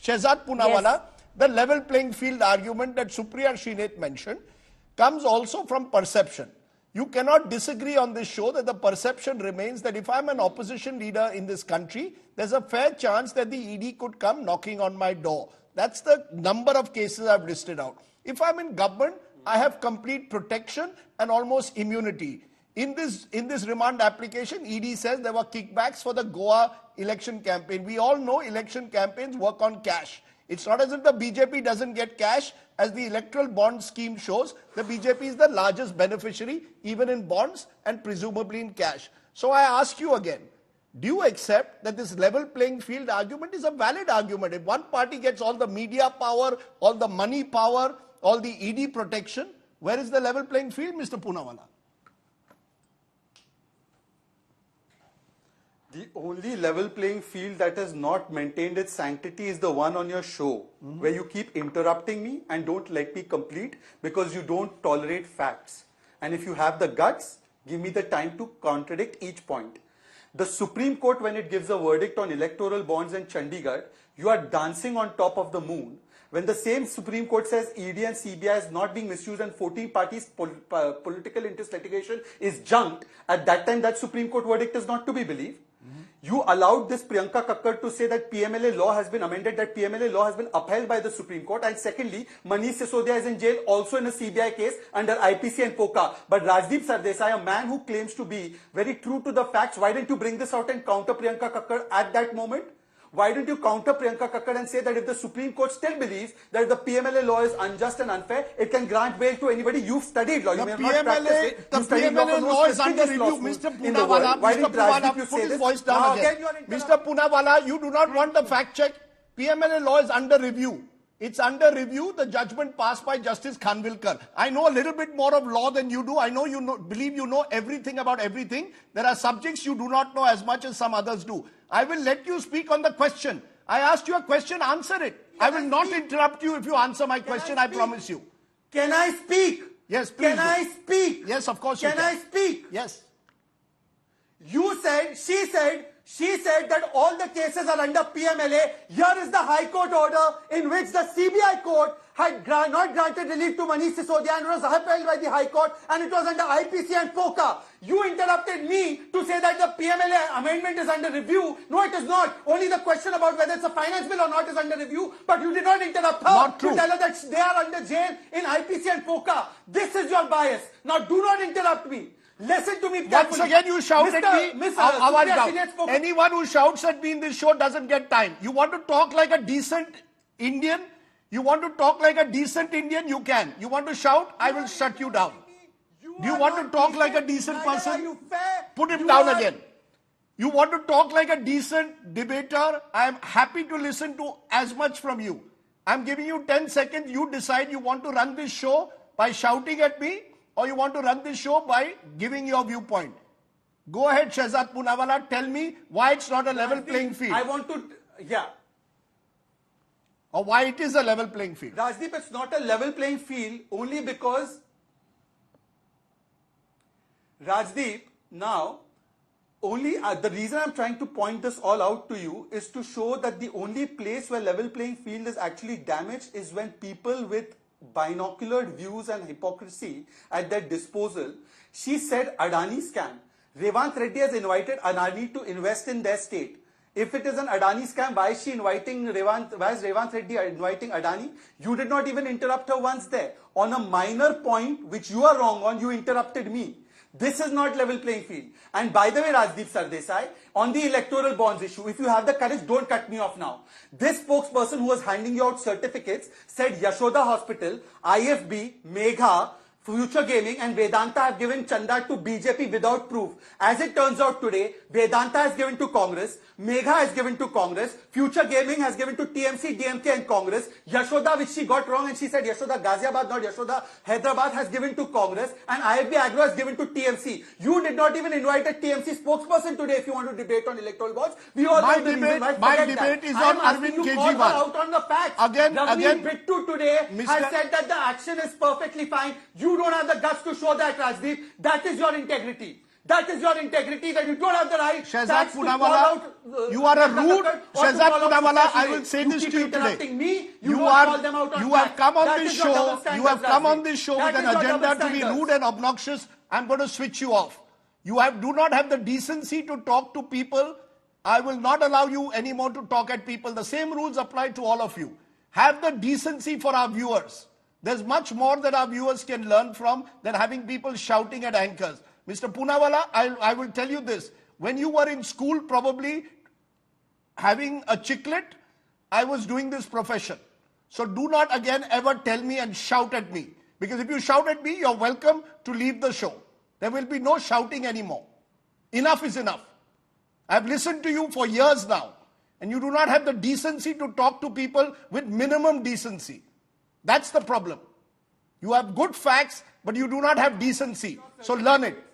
Shehzad Poonawalla, the level playing field argument that Supriya Sheenet mentioned comes also from perception. You cannot disagree on this show that the perception remains that if I'm an opposition leader in this country, there's a fair chance that the ED could come knocking on my door. That's the number of cases I've listed out. If I'm in government, I have complete protection and almost immunity. In this remand application, ED says there were kickbacks for the Goa election campaign. We all know election campaigns work on cash. It's not as if the BJP doesn't get cash. As the electoral bond scheme shows, the BJP is the largest beneficiary, even in bonds and presumably in cash. So I ask you again, do you accept that this level playing field argument is a valid argument? If one party gets all the media power, all the money power, all the ED protection, where is the level playing field, Mr. Poonawalla? The only level playing field that has not maintained its sanctity is the one on your show, where you keep interrupting me and don't let me complete because you don't tolerate facts. And if you have the guts, give me the time to contradict each point. The Supreme Court, when it gives a verdict on electoral bonds in Chandigarh, you are dancing on top of the moon. When the same Supreme Court says ED and CBI is not being misused and 14 parties political interest litigation is junked, at that time that Supreme Court verdict is not to be believed. You allowed this Priyanka Kakkar to say that PMLA law has been amended, that PMLA law has been upheld by the Supreme Court. And secondly, Manish Sisodia is in jail also in a CBI case under IPC and POCA. But Rajdeep Sardesai, a man who claims to be very true to the facts, why didn't you bring this out and counter Priyanka Kakkar at that moment? Why don't you counter Priyanka Kakkar and say that if the Supreme Court still believes that the PMLA law is unjust and unfair, it can grant bail to anybody? You've studied law. You may have not practiced it. The PMLA law is under review. Mr. Poonawalla, put his voice down again. Mr. Poonawalla, you do not want the fact check. PMLA law is under review. It's under review, the judgment passed by Justice Khanvilkar. I know a little bit more of law than you do. I know you believe you know everything about everything. There are subjects you do not know as much as some others do. I will let you speak on the question. I asked you a question, answer it. I will not interrupt you if you answer my question, I promise you. Can I speak? Yes, please. Can I speak? Yes, of course you can. Can I speak? Yes. You said, she said that all the cases are under PMLA. Here is the High Court order in which the CBI court had not granted relief to Manish Sisodia and was upheld by the High Court, and it was under IPC and POCA. You interrupted me to say that the PMLA amendment is under review. No, it is not. Only the question about whether it's a finance bill or not is under review, but you did not interrupt her to tell her that they are under jail in IPC and POCA. This is your bias. Now do not interrupt me. Listen to me carefully. Once again you shout at me. Anyone who shouts at me in this show doesn't get time. You want to talk like a decent Indian? You want to talk like a decent Indian? You can. You want to shout? I will shut you down. Do you want to talk like a decent person? Put him down again. You want to talk like a decent debater? I am happy to listen to as much from you. I'm giving you 10 seconds. You decide you want to run this show by shouting at me, or you want to run this show by giving your viewpoint. Go ahead, Shehzad Poonawalla. Tell me why it's not a level playing field. I want to, Or why it is a level playing field. Rajdeep, it's not a level playing field only because, Rajdeep, now, only the reason I'm trying to point this all out to you is to show that the only place where level playing field is actually damaged is when people with binocular views and hypocrisy at their disposal. She said Adani scam. Revanth Reddy has invited Adani to invest in their state. If it is an Adani scam, why is she inviting why is Revanth Reddy inviting Adani? You did not even interrupt her once there. On a minor point, which you are wrong on, you interrupted me. This is not level playing field. And by the way, Rajdeep Sardesai, on the electoral bonds issue, if you have the courage, don't cut me off now. This spokesperson who was handing you out certificates said Yashoda Hospital, IFB, Megha, Future Gaming and Vedanta have given chanda to BJP without proof. As it turns out today, Vedanta has given to Congress, Megha has given to Congress, Future Gaming has given to TMC, DMK and Congress. Yashoda, which she got wrong and she said Yashoda Ghaziabad, not Yashoda Hyderabad, has given to Congress, and IFB Agro has given to TMC. You did not even invite a TMC spokesperson today if you want to debate on electoral bonds. We all know the reason why. My debate is on Arvind Kejriwal. Out on the facts. Again, Bittu today has said that the action is perfectly fine. You don't have the guts to show that, Rajdeep. That is your integrity. That is your integrity, that you don't have the right Shehzad to call out, Punawala, you are a rude. Shehzad Punawala, I will say you this keep to you today. interrupting me, you don't call them out on you that. have come on That this is your double show. You have standards, come on Rajdeep. this show That with an is your agenda double to be standards. rude and obnoxious. I'm going to switch you off. You do not have the decency to talk to people. I will not allow you anymore to talk at people. The same rules apply to all of you. Have the decency for our viewers. There's much more that our viewers can learn from than having people shouting at anchors. Mr. Punawala, I will tell you this. When you were in school, probably having a chiclet, I was doing this profession. So do not again ever tell me and shout at me. Because if you shout at me, you're welcome to leave the show. There will be no shouting anymore. Enough is enough. I've listened to you for years now. And you do not have the decency to talk to people with minimum decency. That's the problem. You have good facts, but you do not have decency. So learn it.